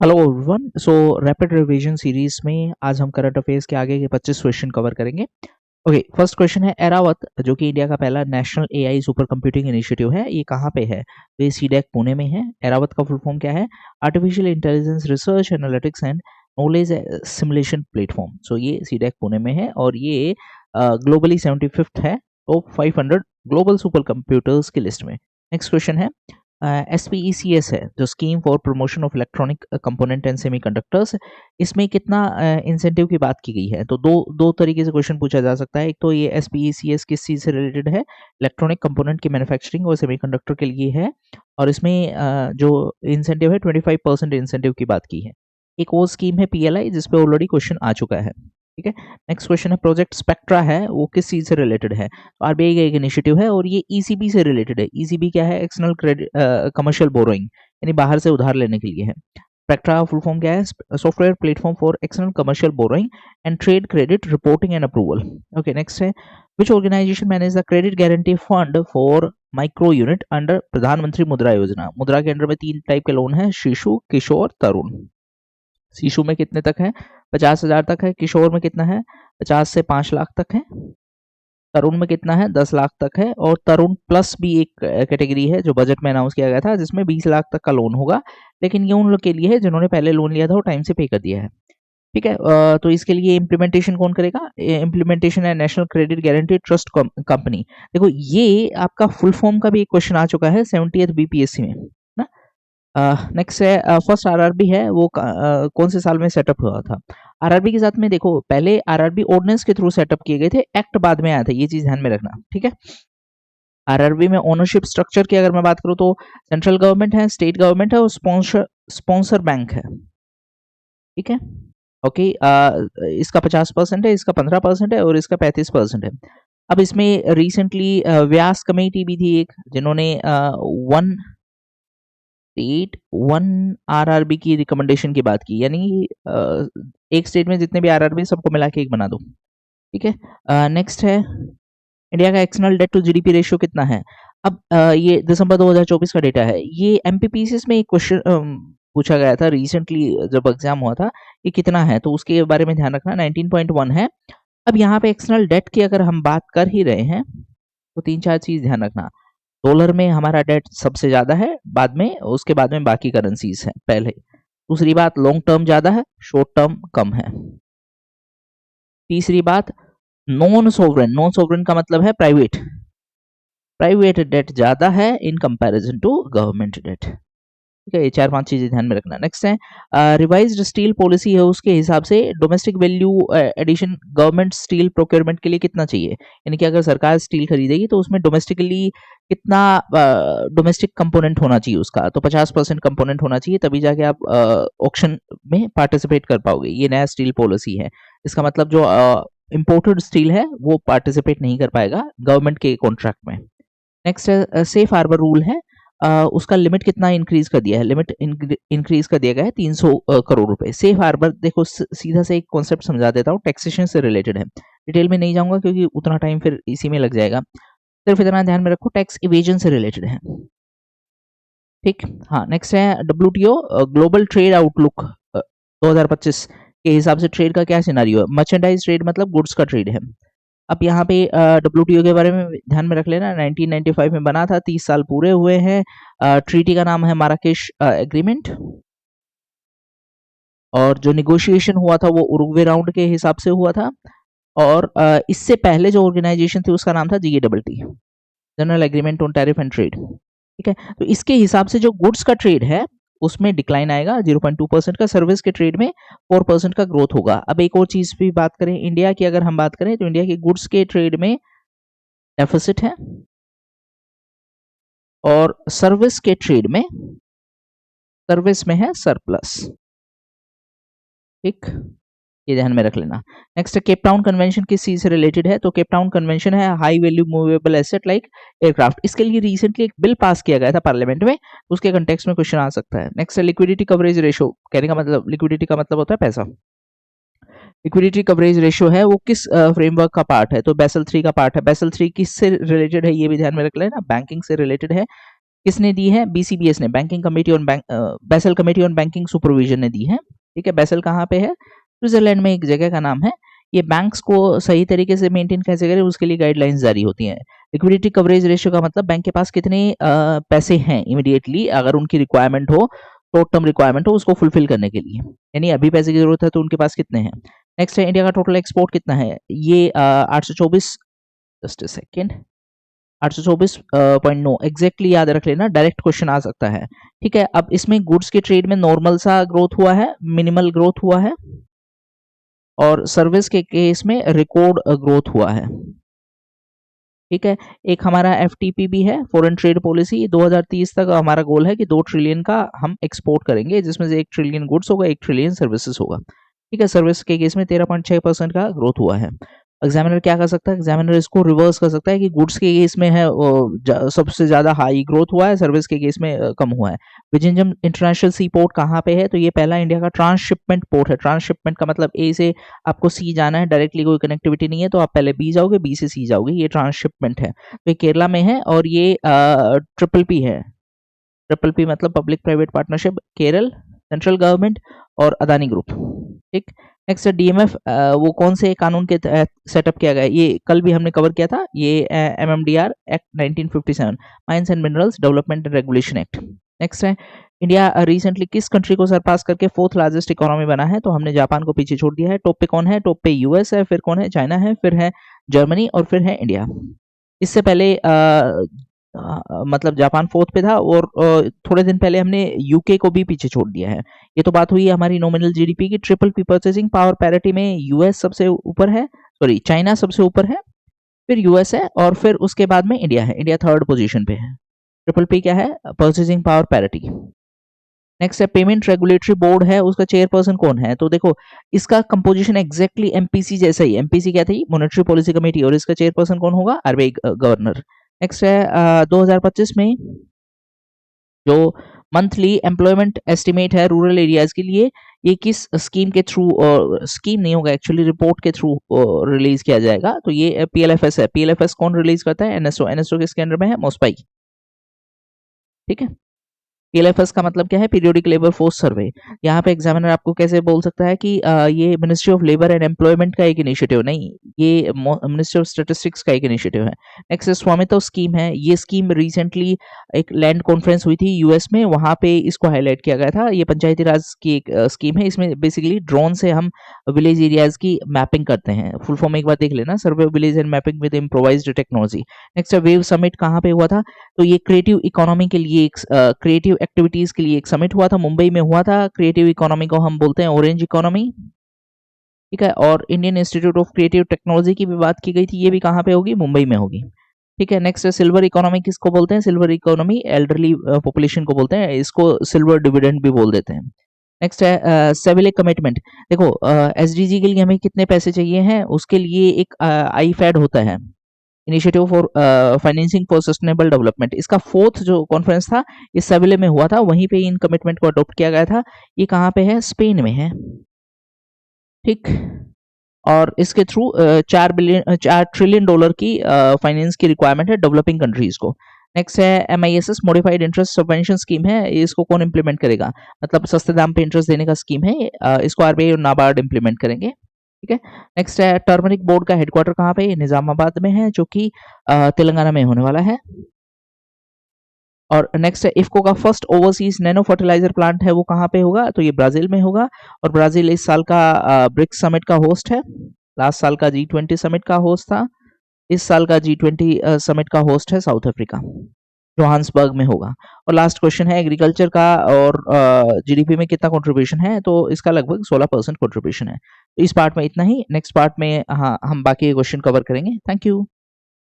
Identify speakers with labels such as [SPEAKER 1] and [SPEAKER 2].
[SPEAKER 1] Hello everyone. सो rapid revision series में आज हम करंट अफेयर्स के आगे के 25 क्वेश्चन कवर करेंगे। ओके, फर्स्ट क्वेश्चन है एरावत, जो कि इंडिया का पहला national AI super computing initiative है, ये कहाँ पे है? तो ये सीडेक पुणे में है। एरावत का फुल फॉर्म क्या है? Artificial intelligence research analytics and knowledge simulation platform. So ये सीडेक पुणे में है और ये ग्लोबली 75th है टॉप 500 ग्लोबल सुपर कंप्यूटर्स की लिस्ट में। नेक्स्ट क्वेश्चन है SPECS है, जो scheme for promotion of electronic component and semiconductors. इसमें कितना इंसेंटिव की बात की गई है? तो दो तरीके से क्वेश्चन पूछा जा सकता है। एक तो ये SPECS किस चीज़ से रिलेटेड है? इलेक्ट्रॉनिक कंपोनेंट की मैन्युफैक्चरिंग और सेमीकंडक्टर के लिए है, और इसमें जो इंसेंटिव है 25% इंसेंटिव की बात की है। एक और स्कीम है PLI, जिसपे ऑलरेडी क्वेश्चन आ चुका है। ठीक है। नेक्स्ट क्वेश्चन है प्रोजेक्ट स्पेक्ट्रा है, वो किस चीज़ से रिलेटेड है? तो आरबीआई का एक इनिशिएटिव है और ये ECB से रिलेटेड है। ECB क्या है? एक्सटर्नल क्रेडिट कमर्शियल बोरोइंग, यानी बाहर से उधार लेने के लिए है। स्पेक्ट्रा फुल फॉर्म क्या है? Software platform for external commercial borrowing and trade credit reporting and approval. Okay, next है which organisation manage the credit guarantee fund for micro unit under Pradhan Mantri Mudra योजना। मुद्रा के अंडर में 3 टाइप के लोन है, शिशु, किशोर, तरुण। शिशु में कितने तक है? 50,000 तक है। किशोर में कितना है? 50 से 5 लाख तक है। तरुण में कितना है? 10 लाख तक है। और तरुण प्लस भी एक कैटेगरी है जो बजट में अनाउंस किया गया था, जिसमें 20 लाख तक का लोन होगा, लेकिन ये उन लोग के लिए है जिन्होंने पहले लोन लिया था और टाइम से पे कर दिया है। ठीक है। तो इसके लिए इम्प्लीमेंटेशन कौन करेगा? इम्प्लीमेंटेशन है national credit guarantee trust company. देखो, ये आपका फुल फॉर्म का भी एक क्वेश्चन आ चुका है 70th BPSC में ना। नेक्स्ट है फर्स्ट आरआरबी है, वो कौन से साल में सेटअप हुआ था? आरआरबी के साथ में देखो, पहले आरआरबी ऑर्डिनेंस के थ्रू सेटअप किए गए थे, एक्ट बाद में आया था, ये चीज ध्यान में रखना। ठीक है। आरआरबी में ओनरशिप स्ट्रक्चर की अगर मैं बात करूं तो सेंट्रल गवर्नमेंट है, स्टेट गवर्नमेंट है और स्पॉन्सर बैंक है। ठीक है। ओके, इसका 50% है, इसका 15% है और इसका 35% है। अब इसमें रिसेंटली व्यास कमेटी भी थी एक, जिन्होंने वन स्टेट वन आरआरबी की रिकमेंडेशन की बात की, यानी एक स्टेट में जितने भी आरआरबी सबको मिला के एक बना दो। ठीक है। नेक्स्ट है इंडिया का external debt to GDP ratio कितना है? अब ये दिसंबर 2024 का डेटा है। ये एमपीपीसीएस में एक क्वेश्चन पूछा गया था रिसेंटली जब एग्जाम हुआ था, ये कितना है, तो उसके बारे में ध्यान रखना। 19.1 है। अब यहाँ पे एक्सटर्नल डेट की अगर हम बात कर ही रहे हैं तो 3-4 चीज ध्यान रखना। डॉलर में हमारा डेट सबसे ज्यादा है, बाद में उसके बाद में बाकी करेंसीज है पहले। दूसरी बात, लॉन्ग टर्म ज्यादा है, शॉर्ट टर्म कम है। तीसरी बात, नॉन सोवरेन का मतलब है प्राइवेट। प्राइवेट डेट ज्यादा है in comparison to government debt. ठीक है, ये 4-5 चीजें ध्यान में रखना। नेक्स्ट है रिवाइज्ड स्टील पॉलिसी है, उसके हिसाब से domestic value addition government steel procurement के लिए कितना चाहिए? यानी कि अगर सरकार स्टील खरीदेगी तो उसमें डोमेस्टिकली कितना डोमेस्टिक कंपोनेंट होना चाहिए उसका? तो 50% कंपोनेंट होना चाहिए, तभी जाके आप ऑक्शन में पार्टिसिपेट कर पाओगे। ये नया स्टील पॉलिसी है। इसका मतलब जो इम्पोर्टेड स्टील है वो पार्टिसिपेट नहीं कर पाएगा गवर्नमेंट के कॉन्ट्रैक्ट में। नेक्स्ट है सेफ हार्बर रूल है, उसका लिमिट कितना इंक्रीज कर दिया है? लिमिट इंक्रीज कर दिया गया है 300 करोड़ रुपए। सेफ हार्बर देखो, सीधा से एक कॉन्सेप्ट समझा देता हूँ, टैक्सेशन से रिलेटेड है। डिटेल में नहीं जाऊंगा क्योंकि उतना टाइम फिर इसी में लग जाएगा, सिर्फ इतना ध्यान में रखो, टैक्स इवेजन से रिलेटेड है। ठीक। हाँ, नेक्स्ट है WTO ग्लोबल ट्रेड आउटलुक 2025 के हिसाब से ट्रेड का क्या सिनारियो है? मर्चेंडाइज ट्रेड मतलब गुड्स का ट्रेड है। अब यहाँ पे WTO के बारे में ध्यान में रख लेना, 1995 में बना था, 30 साल पूरे हुए हैं। ट्रीटी का नाम है माराकेश एग्रीमेंट, और जो निगोशिएशन हुआ था वो उरुग्वे राउंड के हिसाब से हुआ था। और इससे पहले जो ऑर्गेनाइजेशन थी उसका नाम था GATT, general agreement on tariff and trade. ठीक है। तो इसके हिसाब से जो गुड्स का ट्रेड है उसमें डिक्लाइन आएगा 0.2% का, सर्विस के ट्रेड में 4% का ग्रोथ होगा। अब एक और चीज भी बात करें इंडिया की, अगर हम बात करें तो इंडिया की गुड्स के ट्रेड में डेफिसिट है, और सर्विस के ट्रेड में सर्विस में है सरप्लस। ठीक, ये ध्यान में रख लेना। नेक्स्ट, केप टाउन कन्वेंशन किस चीज से रिलेटेड है? तो केप टाउन कन्वेंशन है high value movable asset like aircraft. इसके लिए रिसेंटली एक बिल पास किया गया था पार्लियामेंट में, उसके कंटेक्स्ट में क्वेश्चन आ सकता है। नेक्स्ट, लिक्विडिटी कवरेज रेशो, कहने का मतलब लिक्विडिटी का मतलब होता है पैसा। लिक्विडिटी कवरेज रेशियो है वो किस फ्रेमवर्क का पार्ट है? तो बेसल 3 का पार्ट है। बेसल 3 किससे रिलेटेड है ये भी ध्यान में रख लेना, बैंकिंग से रिलेटेड है। किसने दी है? BCBS ने, banking committee on basal committee on banking supervision ने दी है। ठीक है, बेसल कहाँ पे है? स्विट्जरलैंड में एक जगह का नाम है। ये बैंक्स को सही तरीके से मेंटेन कैसे करें उसके लिए गाइडलाइंस जारी होती हैं। लिक्विडिटी कवरेज रेशियो का मतलब बैंक के पास कितने पैसे हैं इमीडिएटली अगर उनकी रिक्वायरमेंट हो, शॉर्ट टर्म रिक्वायरमेंट हो उसको फुलफिल करने के लिए, यानी अभी पैसे की जरूरत है तो उनके पास कितने हैं। नेक्स्ट है इंडिया का टोटल एक्सपोर्ट कितना है? ये 824, जस्ट अ सेकेंड, 824.9 एग्जैक्टली याद रख लेना, डायरेक्ट क्वेश्चन आ सकता है। ठीक है, अब इसमें गुड्स के ट्रेड में नॉर्मल सा ग्रोथ हुआ है, मिनिमल ग्रोथ हुआ है, और सर्विस के केस में रिकॉर्ड ग्रोथ हुआ है। ठीक है, एक हमारा FTP भी है, फॉरेन ट्रेड पॉलिसी। 2030 तक हमारा गोल है कि 2 ट्रिलियन का हम एक्सपोर्ट करेंगे, जिसमें से 1 ट्रिलियन गुड्स होगा, 1 ट्रिलियन सर्विसेज होगा। ठीक है, सर्विस के केस में 13.6% का ग्रोथ हुआ है। एग्जामिनर क्या कर सकता है? एग्जामिनर इसको रिवर्स कर सकता है कि गुड्स के केस में है सबसे ज्यादा हाई ग्रोथ हुआ है, सर्विस के केस में कम हुआ है। विजिंजम इंटरनेशनल सी पोर्ट कहाँ पे है? तो ये पहला इंडिया का ट्रांसशिपमेंट पोर्ट है। ट्रांसशिपमेंट का मतलब ए से आपको सी जाना है, डायरेक्टली कोई कनेक्टिविटी नहीं है तो आप पहले बी जाओगे, बी से सी जाओगे, ये ट्रांसशिपमेंट है। तो ये केरला में है और ये PPP है। PPP मतलब public private partnership, Kerala, central government और अदानी ग्रुप। ठीक, नेक्स्ट DMF, वो कौन से कानून के तहत सेटअप किया गया? ये कल भी हमने कवर किया था, ये MMDR act 1957, mines and minerals development and regulation act. Next है इंडिया रिसेंटली किस कंट्री को सरपास करके 4th लार्जेस्ट इकोनॉमी बना है? तो हमने जापान को पीछे छोड़ दिया है। टॉप पे कौन है? टॉप पे US है, फिर कौन है? चाइना है, फिर है जर्मनी और फिर है इंडिया। इससे पहले मतलब जापान 4th पे था और थोड़े दिन पहले हमने UK को भी पीछे छोड़ दिया है। ये तो बात हुई है हमारी नॉमिनल GDP की। PPP परचेसिंग पावर पैरिटी में US सबसे ऊपर है, सॉरी चाइना सबसे ऊपर है, फिर US है और फिर उसके बाद में इंडिया है। इंडिया 3rd पोजीशन पे है। PPP क्या है? Purchasing power parity. नेक्स्ट है पेमेंट रेगुलेटरी बोर्ड है, उसका चेयरपर्सन कौन है? तो देखो इसका कंपोजिशन एग्जैक्टली MPC जैसा ही। MPC क्या थी? मॉनेटरी पॉलिसी कमेटी, और इसका चेयरपर्सन कौन होगा? RBI governor. नेक्स्ट है 2025 में जो मंथली एम्प्लॉयमेंट एस्टिमेट है रूरल एरियाज के लिए, ये किस स्कीम के थ्रू, स्कीम नहीं होगा एक्चुअली, रिपोर्ट के थ्रू रिलीज किया जाएगा। तो ये PLFS है। PLFS कौन रिलीज करता है? NSO। NSO किसके अंडर में है? MOSPI। ठीक है, PLFS का मतलब क्या है? Periodic labour force survey. यहाँ पे एग्जामिनर आपको कैसे बोल सकता है कि ये ministry of labour and employment का एक इनिशिएटिव, नहीं, ये मिनिस्ट्री ऑफ स्टैटिस्टिक्स का एक इनिशिएटिव है। नेक्स्ट स्वामित्व स्कीम है। ये स्कीम रिसेंटली एक लैंड कॉन्फ्रेंस हुई थी US में, वहां पे इसको हाईलाइट किया गया था। ये पंचायती राज की एक स्कीम है। इसमें बेसिकली ड्रोन से हम विलेज एरियाज की मैपिंग करते हैं। फुल फॉर्म एक बार देख लेना, survey of village and mapping with improvised technology. Next wave summit कहाँ पे हुआ था? तो ये क्रिएटिव इकोनॉमी के लिए, क्रिएटिव एक्टिविटीज के लिए एक समिट हुआ था, मुंबई में हुआ था। क्रिएटिव इकोनॉमी को हम बोलते हैं ऑरेंज इकोनॉमी। ठीक है, और Indian institute of creative technology की भी बात की गई थी, ये भी कहाँ पे होगी? मुंबई में होगी। ठीक है, नेक्स्ट सिल्वर इकोनॉमी किसको बोलते हैं? सिल्वर इकोनॉमी एल्डरली पॉपुलेशन को बोलते हैं, इसको सिल्वर डिविडेंड भी बोल देते हैं। नेक्स्ट है सिविलिक कमिटमेंट। देखो SDG के लिए हमें कितने पैसे चाहिए हैं, उसके लिए एक IFAD होता है, initiative for financing for sustainable development. इसका 4th जो कॉन्फ्रेंस था ये सेविले में हुआ था, वहीं पे इन कमिटमेंट को अडॉप्ट किया गया था। ये कहाँ पे है? स्पेन में है। ठीक, और इसके थ्रू 4 ट्रिलियन डॉलर की फाइनेंस की रिक्वायरमेंट है डेवलपिंग कंट्रीज को। नेक्स्ट है MISS modified interest subvention scheme है। इसको कौन इंप्लीमेंट करेगा? मतलब सस्ते दाम पे इंटरेस्ट देने का स्कीम है। इसको RBI और नाबार्ड इंप्लीमेंट करेंगे। ठीक है, नेक्स्ट है टर्मरिक बोर्ड का हेडक्वार्टर कहाँ पे? निजामाबाद में है, जो कि तेलंगाना में होने वाला है। और नेक्स्ट है इफ्को का first overseas nano fertiliser plant है, वो कहाँ पे होगा? तो ये ब्राजील में होगा। और ब्राजील इस साल का ब्रिक्स समिट का होस्ट है। लास्ट साल का G20 समिट का होस्ट था, इस साल का G20 समिट का होस्ट है साउथ अफ्रीका, जोहान्सबर्ग में होगा। और लास्ट क्वेश्चन है एग्रीकल्चर का और GDP में कितना कंट्रीब्यूशन है? तो इसका लगभग 16% कंट्रीब्यूशन है। तो इस पार्ट में इतना ही। नेक्स्ट पार्ट में हाँ हम बाकी क्वेश्चन कवर करेंगे। Thank you.